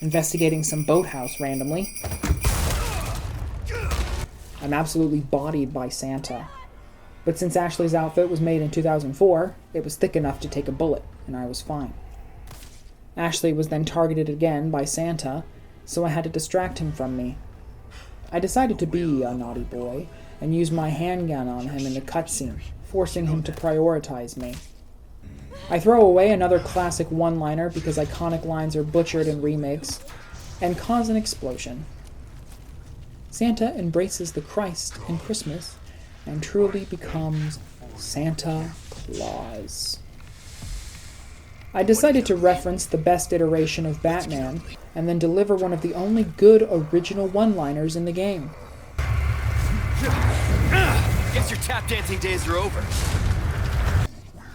investigating some boathouse randomly. I'm absolutely bodied by Santa. But since Ashleigh's outfit was made in 2004, it was thick enough to take a bullet, and I was fine. Ashleigh was then targeted again by Santa, so I had to distract him from me. I decided to be a naughty boy and use my handgun on him in the cutscene, forcing him to prioritize me. I throw away another classic one-liner because iconic lines are butchered in remakes, and cause an explosion. Santa embraces the Christ in Christmas and truly becomes Santa Claus. I decided to reference the best iteration of Batman and then deliver one of the only good original one-liners in the game. Guess your tap dancing days are over.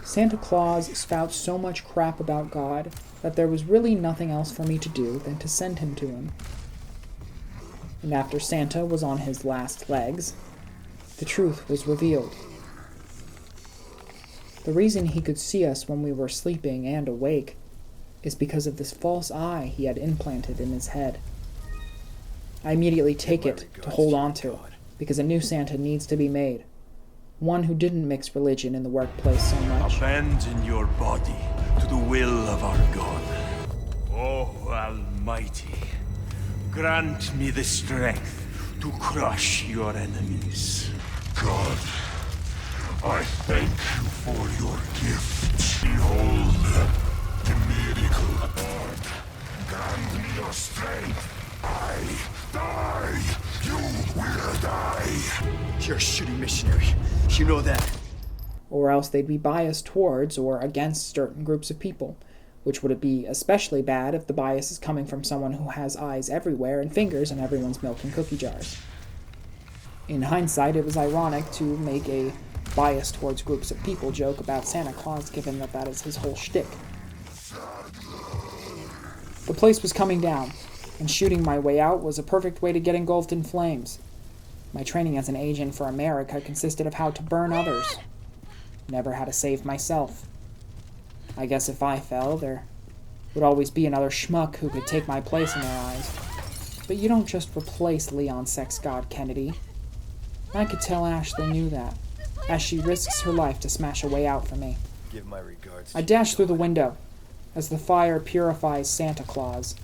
Santa Claus spouts so much crap about God that there was really nothing else for me to do than to send him to him. And after Santa was on his last legs, the truth was revealed. The reason he could see us when we were sleeping and awake is because of this false eye he had implanted in his head. I immediately take it to hold on to, because a new Santa needs to be made. One who didn't mix religion in the workplace so much. Abandon your body to the will of our God. Oh, Almighty, grant me the strength to crush your enemies. God, I thank you for your gift. Behold, the miracle. God, grant me your strength. I die. You will die. You're a shooting missionary. You know that. Or else they'd be biased towards or against certain groups of people, which would be especially bad if the bias is coming from someone who has eyes everywhere and fingers in everyone's milk and cookie jars. In hindsight, it was ironic to make a bias towards groups of people joke about Santa Claus, given that that is his whole shtick. The place was coming down, and shooting my way out was a perfect way to get engulfed in flames. My training as an agent for America consisted of how to burn others, never how to save myself. I guess if I fell, there would always be another schmuck who could take my place in their eyes. But you don't just replace Leon sex god Kennedy. I could tell Ashleigh knew that, as she risks her life to smash a way out for me. Give my regards. I dash through the window, as the fire purifies Santa Claus,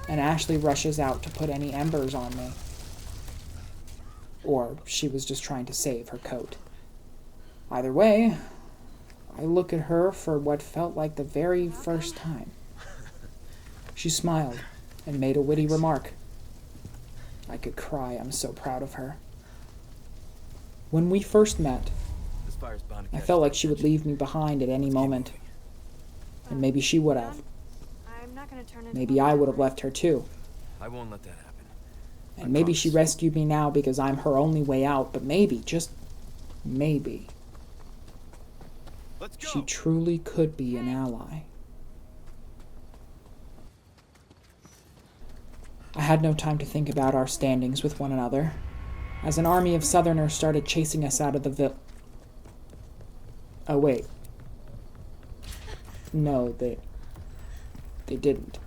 and Ashleigh rushes out to put any embers on me. Or she was just trying to save her coat. Either way, I look at her for what felt like the very first time. She smiled and made a witty remark. I could cry, I'm so proud of her. When we first met, I felt like she would leave me behind at any moment. And maybe she would have. Maybe I would have left her too. I won't let that happen. And maybe she rescued me now because I'm her only way out, but maybe, just maybe, she truly could be an ally. I had no time to think about our standings with one another, as an army of Southerners started chasing us out of the Oh, wait. No, they didn't.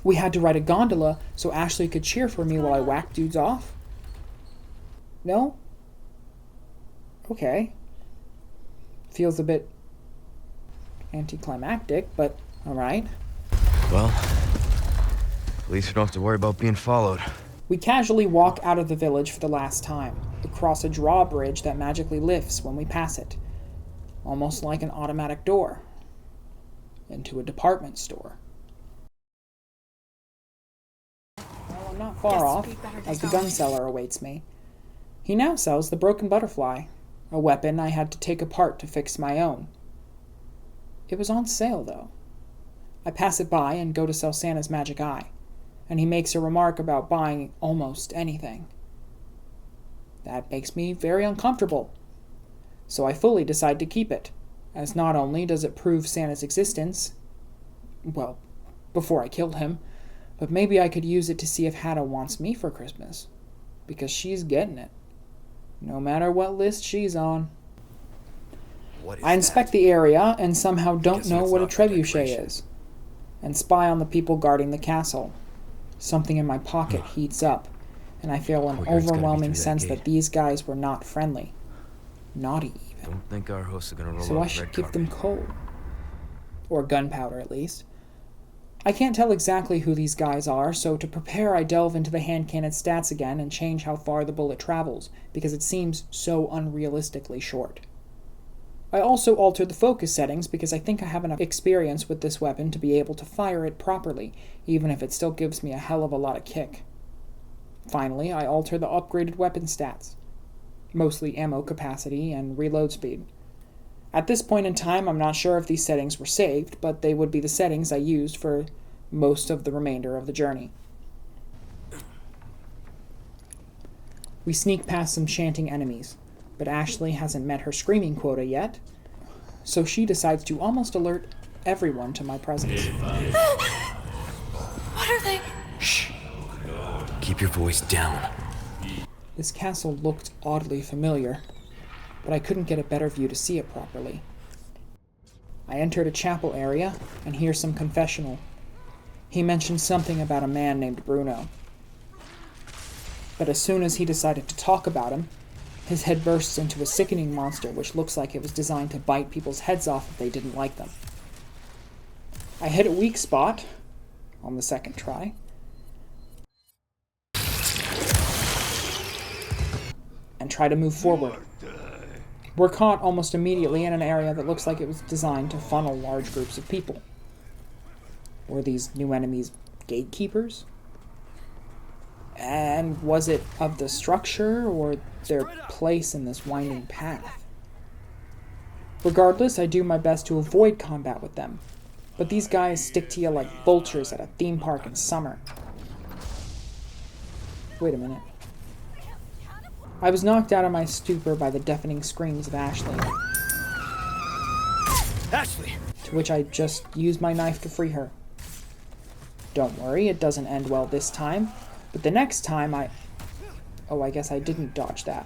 We had to ride a gondola so Ashleigh could cheer for me while I whacked dudes off? No? Okay. Feels a bit anticlimactic, but alright. Well, at least you don't have to worry about being followed. We casually walk out of the village for the last time, across a drawbridge that magically lifts when we pass it, almost like an automatic door, into a department store. Well, I'm not far off, as the gun seller awaits me. He now sells the broken butterfly, a weapon I had to take apart to fix my own. It was on sale, though. I pass it by and go to sell Santa's magic eye, and he makes a remark about buying almost anything. That makes me very uncomfortable, so I fully decide to keep it, as not only does it prove Santa's existence, well, before I killed him, but maybe I could use it to see if Hannah wants me for Christmas, because she's getting it, no matter what list she's on. I inspect the area and somehow don't know what a trebuchet is. and spy on the people guarding the castle. Something in my pocket heats up, and I feel an Courtyard's gotta be overwhelming through that sense gate. that these guys were not friendly. Naughty, even. Don't think our hosts are gonna roll So out I the should red give them carpet. coal. Or gunpowder, at least. I can't tell exactly who these guys are, so to prepare I delve into the Handcannon stats again and change how far the bullet travels, because it seems so unrealistically short. I also altered the focus settings because I think I have enough experience with this weapon to be able to fire it properly, even if it still gives me a hell of a lot of kick. Finally, I altered the upgraded weapon stats, mostly ammo capacity and reload speed. At this point in time, I'm not sure if these settings were saved, but they would be the settings I used for most of the remainder of the journey. We sneak past some chanting enemies, but Ashleigh hasn't met her screaming quota yet, so she decides to almost alert everyone to my presence. What are they? Shh. Keep your voice down. This castle looked oddly familiar, but I couldn't get a better view to see it properly. I entered a chapel area and hear some confessional. He mentioned something about a man named Bruno. But as soon as he decided to talk about him, his head bursts into a sickening monster which looks like it was designed to bite people's heads off if they didn't like them. I hit a weak spot on the second try, and try to move forward. We're caught almost immediately in an area that looks like it was designed to funnel large groups of people. Were these new enemies gatekeepers? And was it of the structure or their place in this winding path? Regardless, I do my best to avoid combat with them, but these guys stick to you like vultures at a theme park in summer. Wait a minute. I was knocked out of my stupor by the deafening screams of Ashleigh, Ashleigh! to which I just used my knife to free her. Don't worry, it doesn't end well this time, but the next time Oh, I guess I didn't dodge that.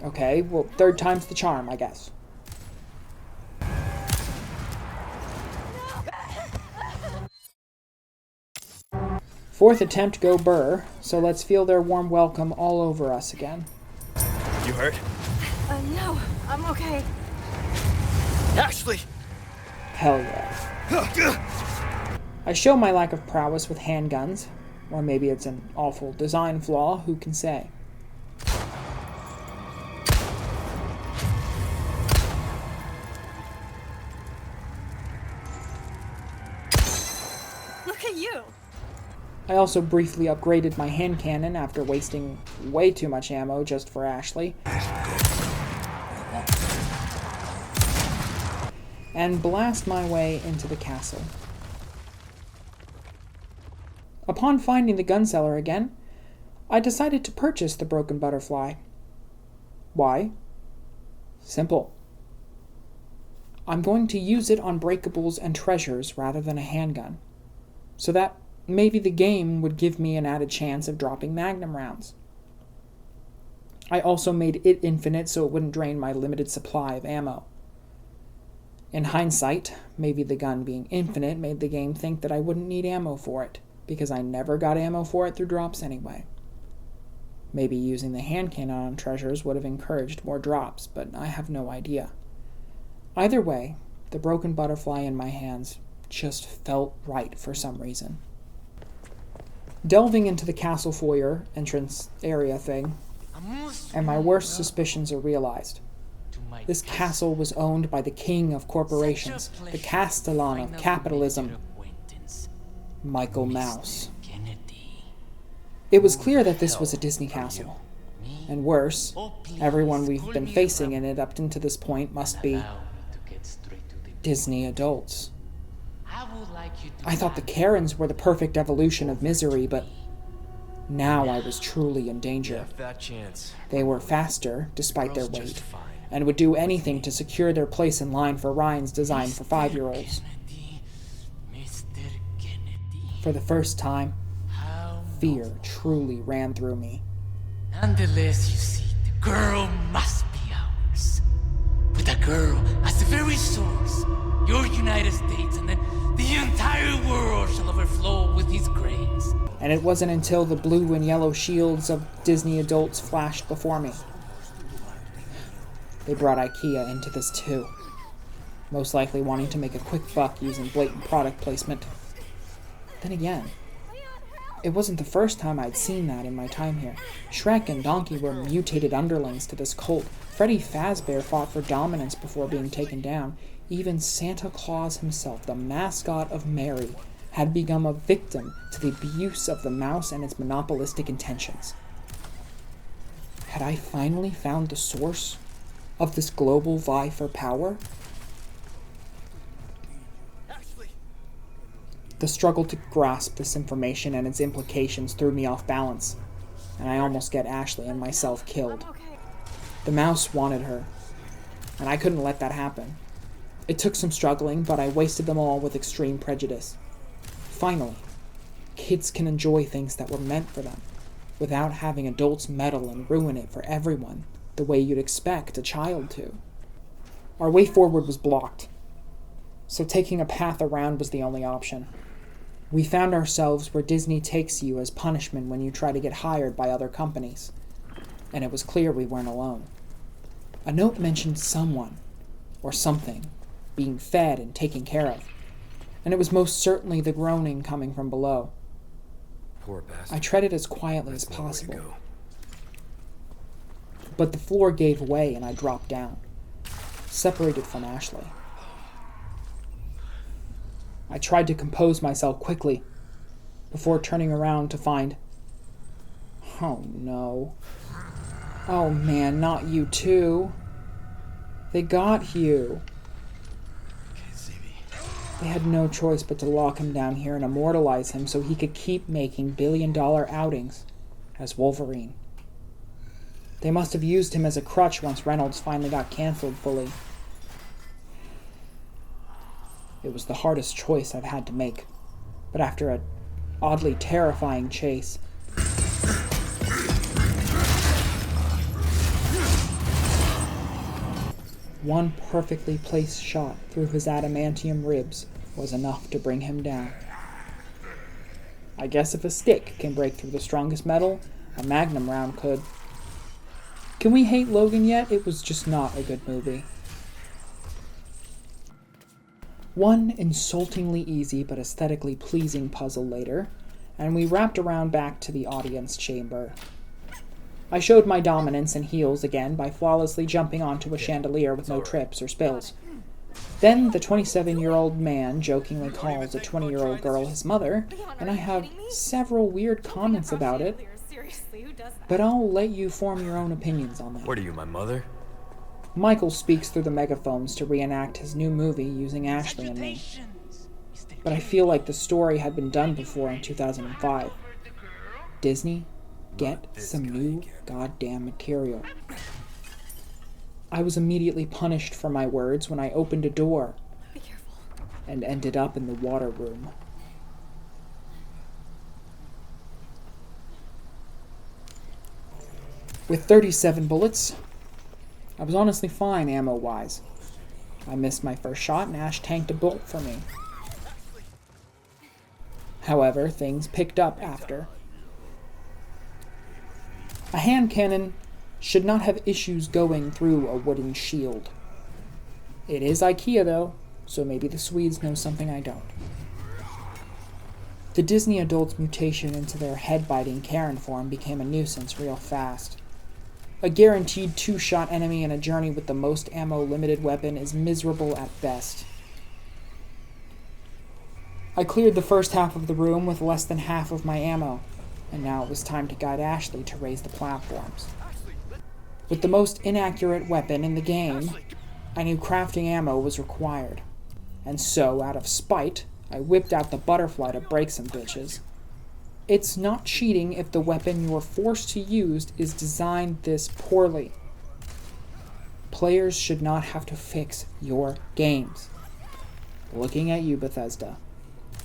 Okay, well, third time's the charm, I guess. Fourth attempt go burr, so let's feel their warm welcome all over us again. You hurt? No, I'm okay. Ashleigh! Hell yeah. I show my lack of prowess with handguns, or maybe it's an awful design flaw, who can say. Look at you. I also briefly upgraded my handcannon after wasting way too much ammo just for Ashleigh, and blast my way into the castle. Upon finding the gun seller again, I decided to purchase the broken butterfly. Why? Simple. I'm going to use it on breakables and treasures rather than a handgun, so that maybe the game would give me an added chance of dropping magnum rounds. I also made it infinite so it wouldn't drain my limited supply of ammo. In hindsight, maybe the gun being infinite made the game think that I wouldn't need ammo for it, because I never got ammo for it through drops anyway. Maybe using the handcannon on treasures would have encouraged more drops, but I have no idea. Either way, the broken butterfly in my hands just felt right for some reason. Delving into the castle foyer entrance area thing, and my worst suspicions are realized. This castle was owned by the king of corporations, the Castellan of capitalism, Michael Mouse. It was clear that this was a Disney castle. And worse, everyone we've been facing in it up to this point must be Disney adults. I thought the Karens were the perfect evolution of misery, but now I was truly in danger. Fat chance. They were faster, despite their Girl's just weight, fine. and would do anything to secure their place in line for rides designed for 5-year-olds. For the first time, fear truly ran through me. Nonetheless, you see, the girl must be ours. With a girl as the very source, your United States, and then the The entire world shall overflow with his grace. And it wasn't until the blue and yellow shields of Disney adults flashed before me. They brought IKEA into this too, most likely wanting to make a quick buck using blatant product placement. Then again, it wasn't the first time I'd seen that in my time here. Shrek and Donkey were mutated underlings to this cult. Freddy Fazbear fought for dominance before being taken down. Even Santa Claus himself, the mascot of Mary, had become a victim to the abuse of the mouse and its monopolistic intentions. Had I finally found the source of this global vie for power? The struggle to grasp this information and its implications threw me off balance, and I almost get Ashleigh and myself killed. The mouse wanted her, and I couldn't let that happen. It took some struggling, but I wasted them all with extreme prejudice. Finally, kids can enjoy things that were meant for them, without having adults meddle and ruin it for everyone, the way you'd expect a child to. Our way forward was blocked, so taking a path around was the only option. We found ourselves where Disney takes you as punishment when you try to get hired by other companies, and it was clear we weren't alone. A note mentioned someone, or something, being fed and taken care of, and it was most certainly the groaning coming from below. Poor bastard. I treaded as quietly as possible, but the floor gave way and I dropped down, separated from Ashleigh. I tried to compose myself quickly, before turning around to find... Oh no. Oh man, not you too. They got Hugh. Can't see me. They had no choice but to lock him down here and immortalize him so he could keep making billion-dollar outings as Wolverine. They must have used him as a crutch once Reynolds finally got canceled fully. It was the hardest choice I've had to make, but after an oddly terrifying chase, one perfectly placed shot through his adamantium ribs was enough to bring him down. I guess if a stick can break through the strongest metal, a magnum round could. Can we hate Logan yet? It was just not a good movie. One insultingly easy but aesthetically pleasing puzzle later, and we wrapped around back to the audience chamber. I showed my dominance and heels again by flawlessly jumping onto a chandelier with no trips or spills. Then the 27-year-old man jokingly calls a 20-year-old girl his mother, and I have several weird comments about it, but I'll let you form your own opinions on that. What are you, my mother? Michael speaks through the megaphones to reenact his new movie using Ashleigh and me. But I feel like the story had been done before in 2005. Disney, get some new goddamn material. I was immediately punished for my words when I opened a door and ended up in the water room. With 37 bullets, I was honestly fine ammo-wise. I missed my first shot and Ash tanked a bolt for me. However, things picked up after. A handcannon should not have issues going through a wooden shield. It is IKEA though, so maybe the Swedes know something I don't. The Disney adults' mutation into their head-biting Karen form became a nuisance real fast. A guaranteed 2-shot enemy in a journey with the most ammo-limited weapon is miserable at best. I cleared the first half of the room with less than half of my ammo, and now it was time to guide Ashleigh to raise the platforms. With the most inaccurate weapon in the game, I knew crafting ammo was required, and so, out of spite, I whipped out the butterfly to break some bitches. It's not cheating if the weapon you're forced to use is designed this poorly. Players should not have to fix your games. Looking at you, Bethesda.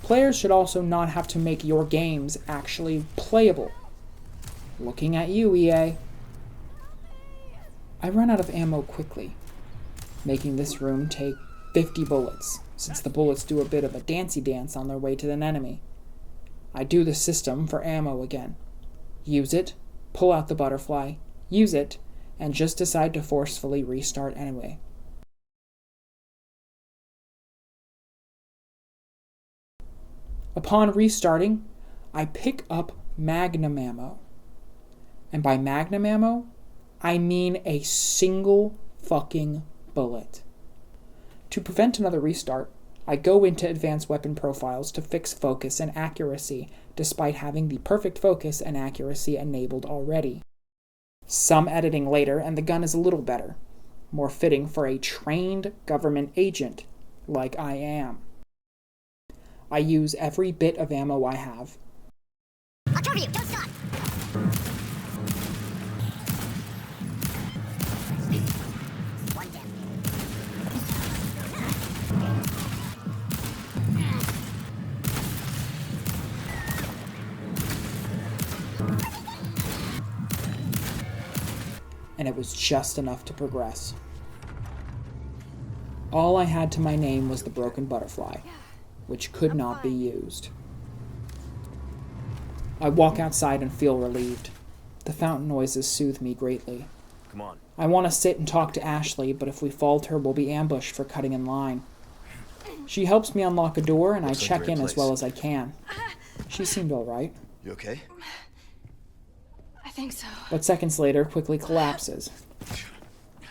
Players should also not have to make your games actually playable. Looking at you, EA. I ran out of ammo quickly, making this room take 50 bullets, since the bullets do a bit of a dancey dance on their way to an enemy. I do the system for ammo again. Use it, pull out the butterfly, use it, and just decide to forcefully restart anyway. Upon restarting, I pick up magnum ammo. And by magnum ammo, I mean a single fucking bullet. To prevent another restart, I go into advanced weapon profiles to fix focus and accuracy, despite having the perfect focus and accuracy enabled already. Some editing later, and the gun is a little better, more fitting for a trained government agent like I am. I use every bit of ammo I have. I'll cover you, don't stop! One down. And it was just enough to progress. All I had to my name was the broken butterfly, which could not be used. I walk outside and feel relieved. The fountain noises soothe me greatly. Come on. I want to sit and talk to Ashleigh, but if we falter, we'll be ambushed for cutting in line. She helps me unlock a door, and Looks I like check you're in in as place. well as I can. She seemed all right, You okay? I think so. but seconds later quickly collapses.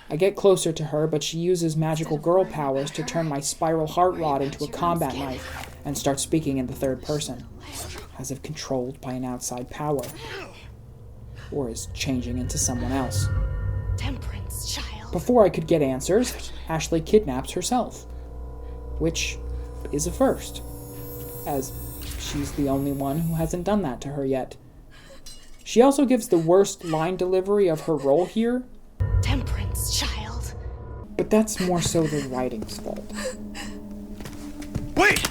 I get closer to her, but she uses magical girl powers to turn my spiral heart rod into a combat knife and starts speaking in the third person, as if controlled by an outside power, or is changing into someone else. Temperance, child. Before I could get answers, Ashleigh kidnaps herself, which is a first, as she's the only one who hasn't done that to her yet. She also gives the worst line delivery of her role here, Temperance, child. but that's more so the writing's fault. Wait!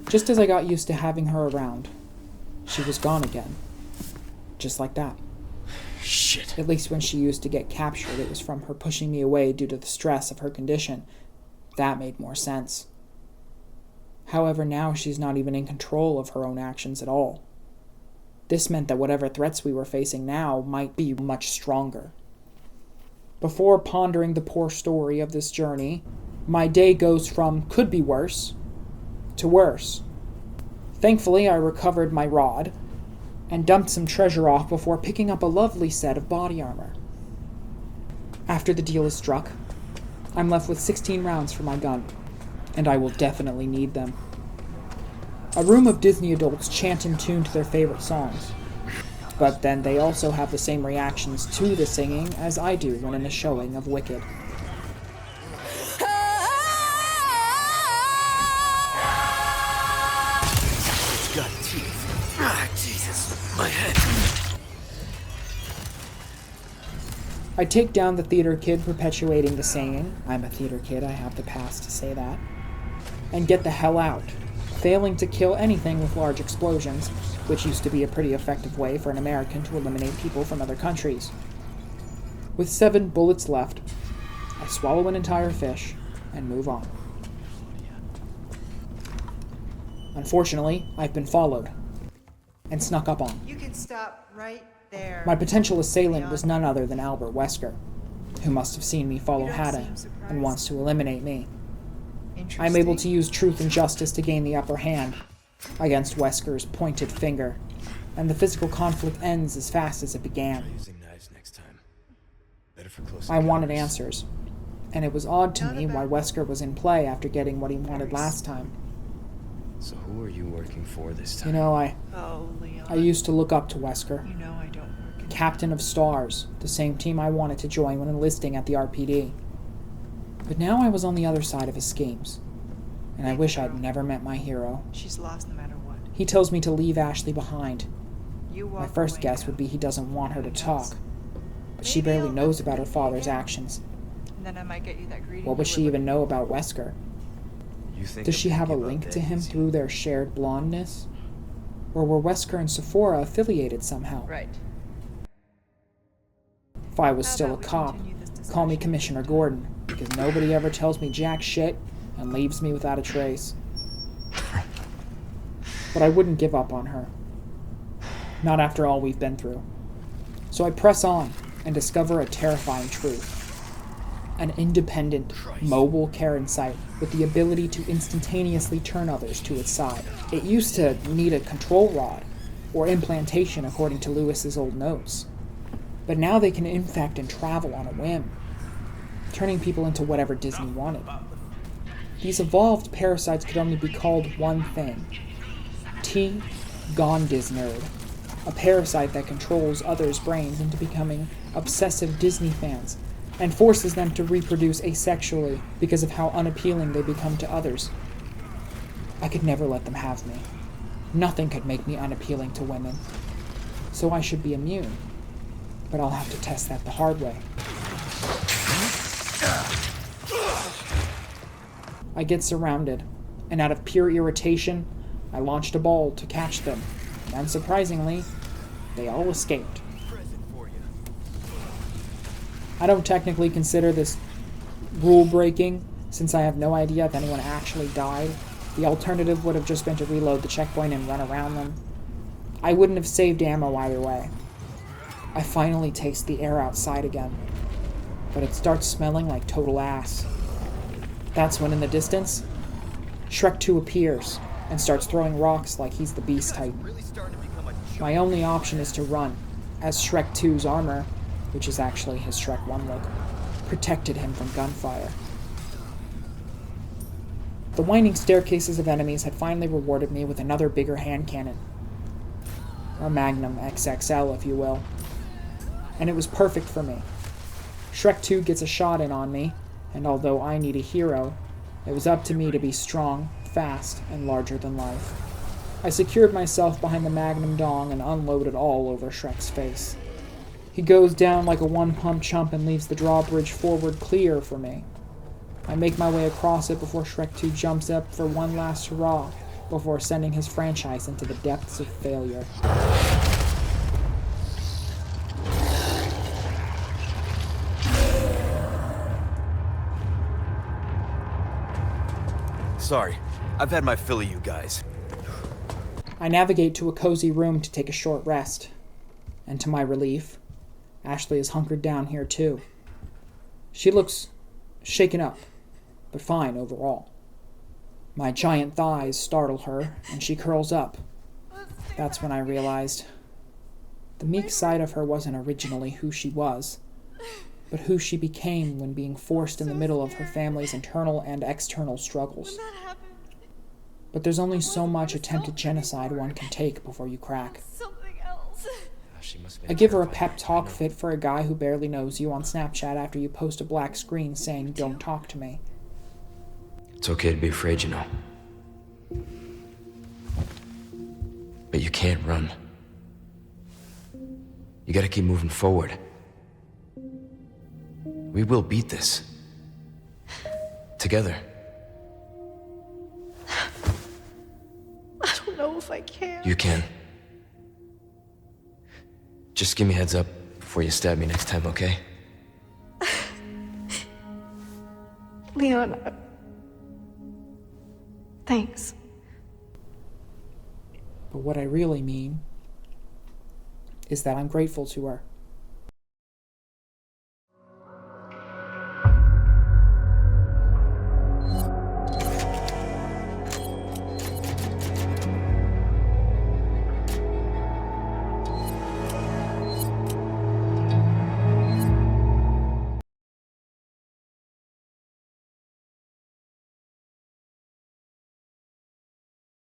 Just as I got used to having her around, she was gone again. Just like that. Shit. At least when she used to get captured, it was from her pushing me away due to the stress of her condition. That made more sense. However, now she's not even in control of her own actions at all. This meant that whatever threats we were facing now might be much stronger. Before pondering the poor story of this journey, my day goes from could be worse to worse. Thankfully, I recovered my rod and dumped some treasure off before picking up a lovely set of body armor. After the deal is struck, I'm left with 16 rounds for my gun, and I will definitely need them. A room of Disney adults chant in tune to their favorite songs, but then they also have the same reactions to the singing as I do when in a showing of Wicked. It's got teeth. Ah, Jesus. My head. I take down the theater kid perpetuating the singing. I'm a theater kid, I have the pass to say that. And get the hell out, failing to kill anything with large explosions, which used to be a pretty effective way for an American to eliminate people from other countries. With 7 bullets left, I swallow an entire fish and move on. Unfortunately, I've been followed and snuck up on. You can stop right there. My potential assailant was none other than Albert Wesker, who must have seen me follow You don't Hannah seem surprised. and wants to eliminate me. Interesting. I'm able to use truth and justice to gain the upper hand against Wesker's pointed finger, and the physical conflict ends as fast as it began. Using knives next time. Better for close I wanted encounters. answers, and it was odd to Not me a why bad Wesker was in play after getting what he wanted last time. So who are you working for this You time? know, Oh, Leon. I used to look up to Wesker, You know I don't work in captain of Stars, the same team I wanted to join when enlisting at the RPD. But now I was on the other side of his schemes, and I wish I'd never met my hero. She's lost no matter what. He tells me to leave Ashleigh behind. You walk My first away guess now. would be he doesn't want her to Anything talk, else? but she Maybe barely I'll knows have about her to father's again. actions. And then I might get you that greeting. What would you she were even know looking about Wesker? You think Does I'm she gonna have a give up link that to him easy? through their shared blondness? Or were Wesker and Sephora affiliated somehow? for. Right. If I was How still a about we cop, continue this call me discussion Commissioner another time? Gordon, because nobody ever tells me jack shit, and leaves me without a trace. But I wouldn't give up on her. Not after all we've been through. So I press on and discover a terrifying truth. An independent, mobile Karen site with the ability to instantaneously turn others to its side. It used to need a control rod, or implantation according to Lewis's old notes. But now they can infect and travel on a whim, turning people into whatever Disney wanted. These evolved parasites could only be called one thing. T. Gondisnerd. A parasite that controls others' brains into becoming obsessive Disney fans and forces them to reproduce asexually because of how unappealing they become to others. I could never let them have me. Nothing could make me unappealing to women. So I should be immune. But I'll have to test that the hard way. I get surrounded, and out of pure irritation, I launched a ball to catch them. And unsurprisingly, they all escaped. I don't technically consider this rule breaking, since I have no idea if anyone actually died. The alternative would have just been to reload the checkpoint and run around them. I wouldn't have saved ammo either way. I finally taste the air outside again, but it starts smelling like total ass. That's when in the distance, Shrek 2 appears and starts throwing rocks like he's the beast type. My only option is to run, as Shrek 2's armor, which is actually his Shrek 1 look, protected him from gunfire. The winding staircases of enemies had finally rewarded me with another bigger handcannon. A Magnum XXL, if you will. And it was perfect for me. Shrek 2 gets a shot in on me, and although I need a hero, it was up to me to be strong, fast, and larger than life. I secured myself behind the Magnum dong and unloaded all over Shrek's face. He goes down like a one-pump chump and leaves the drawbridge forward clear for me. I make my way across it before Shrek 2 jumps up for one last hurrah, before sending his franchise into the depths of failure. Sorry, I've had my fill of you guys. I navigate to a cozy room to take a short rest. And to my relief, Ashleigh is hunkered down here too. She looks shaken up, but fine overall. My giant thighs startle her, and she curls up. That's when I realized the meek side of her wasn't originally who she was, but who she became when being forced in the middle of her family's internal and external struggles. But there's only so much attempted genocide one can take before you crack. I give her a pep talk fit for a guy who barely knows you on Snapchat after you post a black screen saying, "Don't talk to me." It's okay to be afraid, you know. But you can't run. You gotta keep moving forward. We will beat this. Together. I don't know if I can. You can. Just give me a heads up before you stab me next time, okay? Leon, thanks. But what I really mean is that I'm grateful to her.